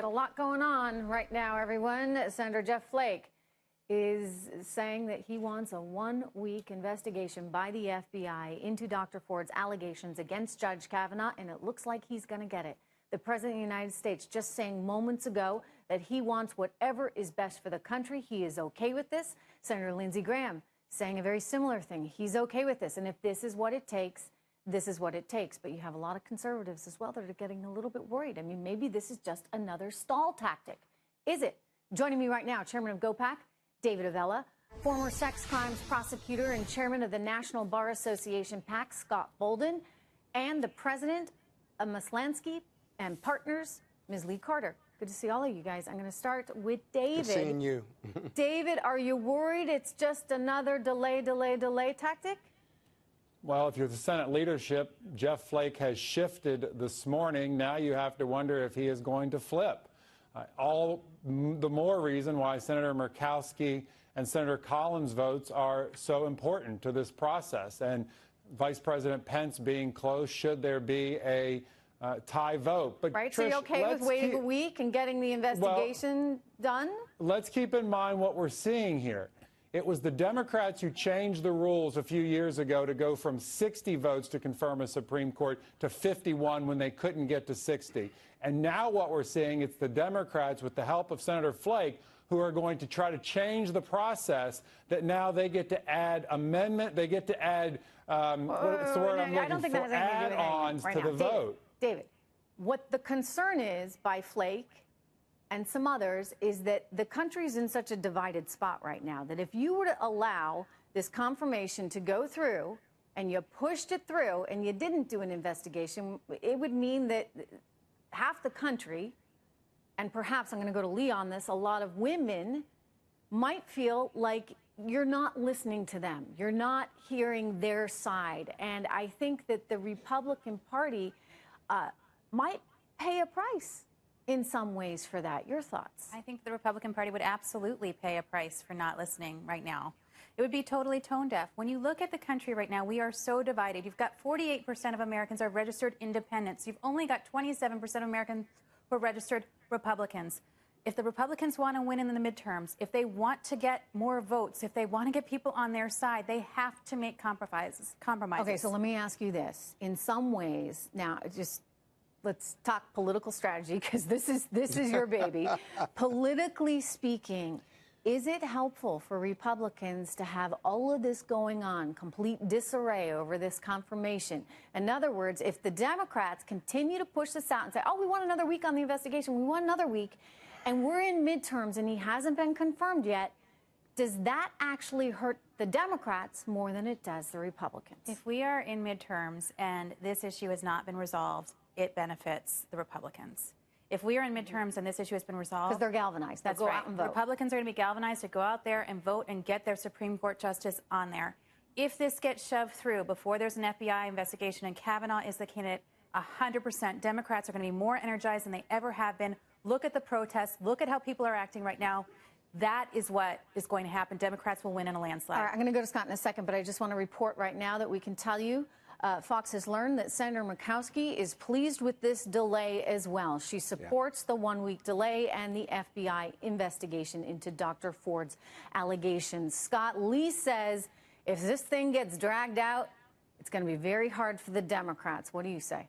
Get a lot going on right now, everyone. Senator Jeff Flake is saying that he wants a one-week investigation by the FBI into Dr. Ford's allegations against Judge Kavanaugh, and it looks like he's going to get it. The President of the United States just saying moments ago that he wants whatever is best for the country. He is okay with this. Senator Lindsey Graham saying a very similar thing. He's okay with this. And if this is what it takes, this is what it takes. But you have a lot of conservatives as well that are getting a little bit worried. I mean, maybe this is just another stall tactic. Is it? Joining me right now, Chairman of GOPAC, David Avella, former sex crimes prosecutor and chairman of the National Bar Association PAC, Scott Bolden, and the president of Maslansky and Partners, Ms. Lee Carter. Good to see all of you guys. I'm going to start with David. Good seeing you. David, are you worried it's just another delay tactic? Well, if you're the Senate leadership, Jeff Flake has shifted this morning. Now you have to wonder if he is going to flip. All the more reason why Senator Murkowski and Senator Collins' votes are so important to this process. And Vice President Pence being close, should there be a tie vote. But right, Trish, so you're okay with waiting a week and getting the investigation done? Let's keep in mind what we're seeing here. It was the Democrats who changed the rules a few years ago to go from 60 votes to confirm a Supreme Court to 51 when they couldn't get to 60. And now what we're seeing, it's the Democrats, with the help of Senator Flake, who are going to try to change the process, that now they get to add amendment, they get to add, what's the word I'm looking for, add-ons to the vote. David, what the concern is by Flake and some others is that the country's in such a divided spot right now that if you were to allow this confirmation to go through and you pushed it through and you didn't do an investigation, it would mean that half the country, and perhaps I'm going to go to Lee on this, a lot of women might feel like you're not listening to them. You're not hearing their side. And I think that the Republican Party might pay a price in some ways for that. Your thoughts? I think the Republican Party would absolutely pay a price for not listening right now. It would be totally tone deaf. When you look at the country right now, we are so divided. You've got 48% of Americans are registered independents. You've only got 27% of Americans who are registered Republicans. If the Republicans want to win in the midterms, if they want to get more votes, if they want to get people on their side, they have to make compromises. Okay, so let me ask you this. In some ways, now just let's talk political strategy, because this is your baby. Politically speaking, is it helpful for Republicans to have all of this going on, complete disarray over this confirmation? In other words, if the Democrats continue to push this out and say, oh, we want another week on the investigation, we want another week, and we're in midterms and he hasn't been confirmed yet, does that actually hurt the Democrats more than it does the Republicans? If we are in midterms and this issue has not been resolved, it benefits the Republicans. If we are in midterms and this issue has been resolved... Because they're galvanized. They'll that's go right. out and vote. Republicans are going to be galvanized to go out there and vote and get their Supreme Court justice on there. If this gets shoved through before there's an FBI investigation and Kavanaugh is the candidate, 100% Democrats are going to be more energized than they ever have been. Look at the protests. Look at how people are acting right now. That is what is going to happen. Democrats will win in a landslide. All right, I'm going to go to Scott in a second, but I just want to report right now that we can tell you Fox has learned that Senator Murkowski is pleased with this delay as well. She supports the one-week delay and the FBI investigation into Dr. Ford's allegations. Scott, Lee says if this thing gets dragged out, it's going to be very hard for the Democrats. What do you say?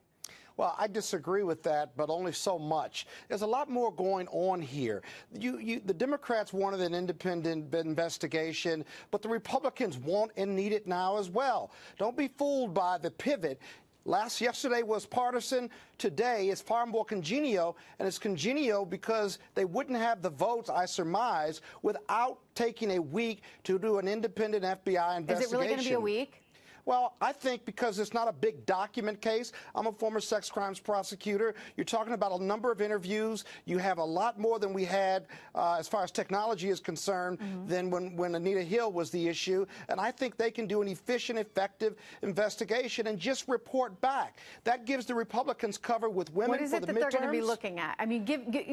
Well, I disagree with that, but only so much. There's a lot more going on here. The Democrats wanted an independent investigation, but the Republicans want and need it now as well. Don't be fooled by the pivot. Yesterday was partisan. Today is far more congenial, and it's congenial because they wouldn't have the votes, I surmise, without taking a week to do an independent FBI investigation. Is it really going to be a week? Well, I think because it's not a big document case. I'm a former sex crimes prosecutor. You're talking about a number of interviews. You have a lot more than we had as far as technology is concerned than when Anita Hill was the issue. And I think they can do an efficient, effective investigation and just report back. That gives the Republicans cover with women for the midterms. What is it that they're going to be looking at? I mean,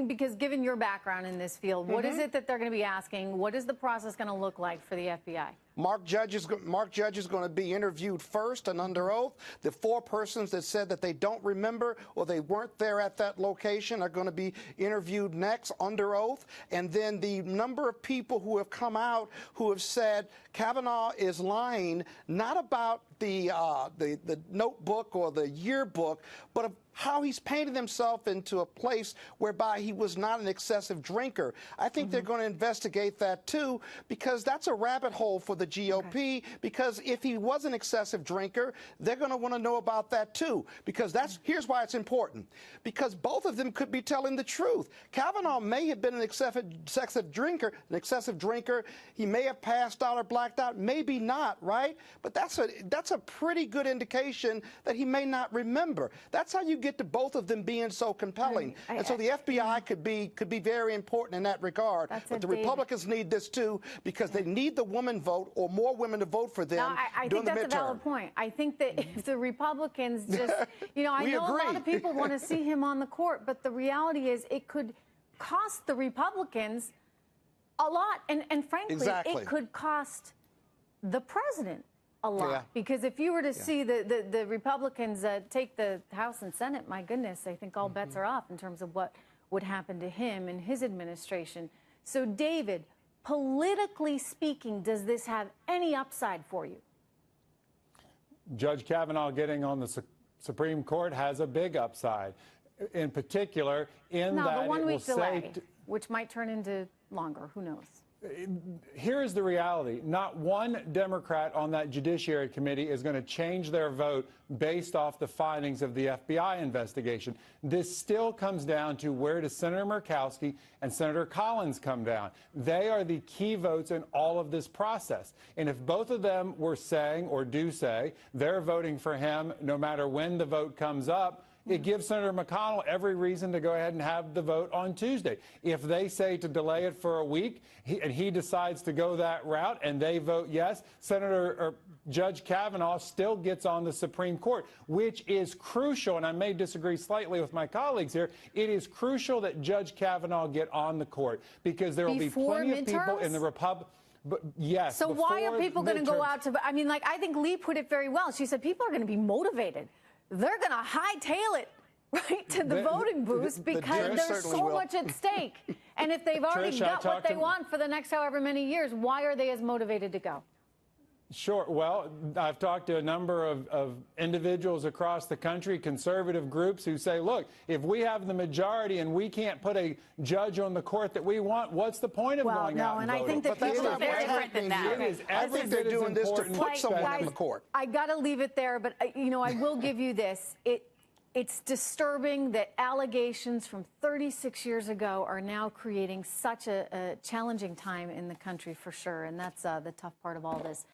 because given your background in this field, what is it that they're going to be asking? What is the process going to look like for the FBI? Mark Judge is going to be interviewed interviewed first and under oath. The 4 persons that said that they don't remember or they weren't there at that location are going to be interviewed next under oath. And then the number of people who have come out who have said Kavanaugh is lying, not about the notebook or the yearbook, but of how he's painted himself into a place whereby he was not an excessive drinker. I think they're going to investigate that too, because that's a rabbit hole for the GOP, because if he was an excessive drinker, they're going to want to know about that too, because here's why it's important, because both of them could be telling the truth. Kavanaugh may have been an excessive drinker. He may have passed out or blacked out, maybe not, right? But that's a pretty good indication that he may not remember. That's how you get to both of them being so compelling. And so the FBI could be very important in that regard. But the Republicans need this too, because they need the woman vote or more women to vote for them during the midterm. I think that's a valid point. I think that if the Republicans just, I know a lot of people want to see him on the court, but the reality is it could cost the Republicans a lot. And frankly, it could cost the president a lot, because if you were to see the Republicans take the House and Senate, my goodness, I think all bets are off in terms of what would happen to him and his administration. So, David, politically speaking, does this have any upside for you? Judge Kavanaugh getting on the Supreme Court has a big upside, in particular in that the 1 week delay, say which might turn into longer. Who knows? Here's the reality. Not one Democrat on that Judiciary Committee is going to change their vote based off the findings of the FBI investigation. This still comes down to where does Senator Murkowski and Senator Collins come down. They are the key votes in all of this process. And if both of them were saying or do say they're voting for him no matter when the vote comes up, it gives Senator McConnell every reason to go ahead and have the vote on Tuesday. If they say to delay it for a week and he decides to go that route and they vote yes, Judge Kavanaugh still gets on the Supreme Court, which is crucial. And I may disagree slightly with my colleagues here. It is crucial that Judge Kavanaugh get on the court, because there will be plenty of people in the Republic. But yes. So why are people going to go out to? I mean, I think Lee put it very well. She said people are going to be motivated. They're going to hightail it right to the voting booths, because there's so much at stake. And if they've already got what they want for the next however many years, why are they as motivated to go? Sure. Well, I've talked to a number of individuals across the country, conservative groups, who say, look, if we have the majority and we can't put a judge on the court that we want, what's the point of going out and voting? I think that people are very different than that. I think they're doing this to put someone on the court. I got to leave it there, but, I will give you this. It's disturbing that allegations from 36 years ago are now creating such a challenging time in the country, for sure. And that's the tough part of all this.